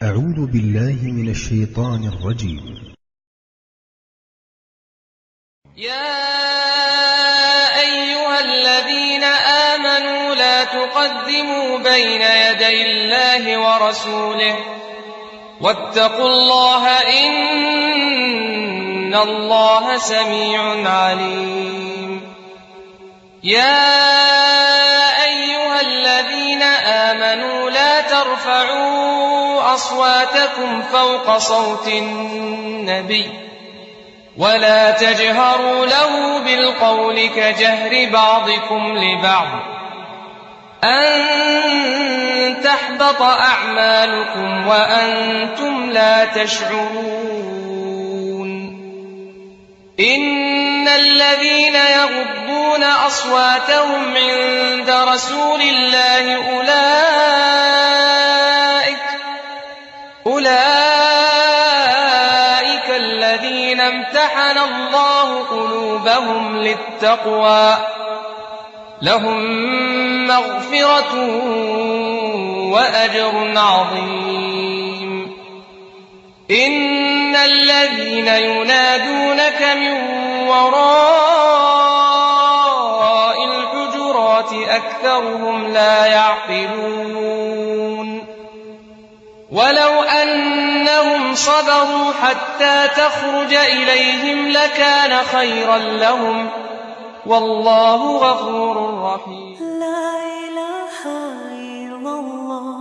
أعوذ بالله من الشيطان الرجيم. يا أيها الذين آمنوا لا تقدموا بين يدي الله ورسوله واتقوا الله إن الله سميع عليم. يا أيها الذين آمنوا لا ترفعوا أصواتكم فوق صوت النبي ولا تجهروا له بالقول كجهر بعضكم لبعض أن تحبط أعمالكم وأنتم لا تشعرون. إن الذين يغضون أصواتهم عند رسول الله أولئك الذين امتحن الله قلوبهم للتقوى لهم مغفرة وأجر عظيم. إن الذين ينادونك من وراء الحجرات أكثرهم لا يعقلون. ولو أنهم صبروا حتى تخرج إليهم لكان خيرا لهم والله غفور رحيم. لا إله إلا الله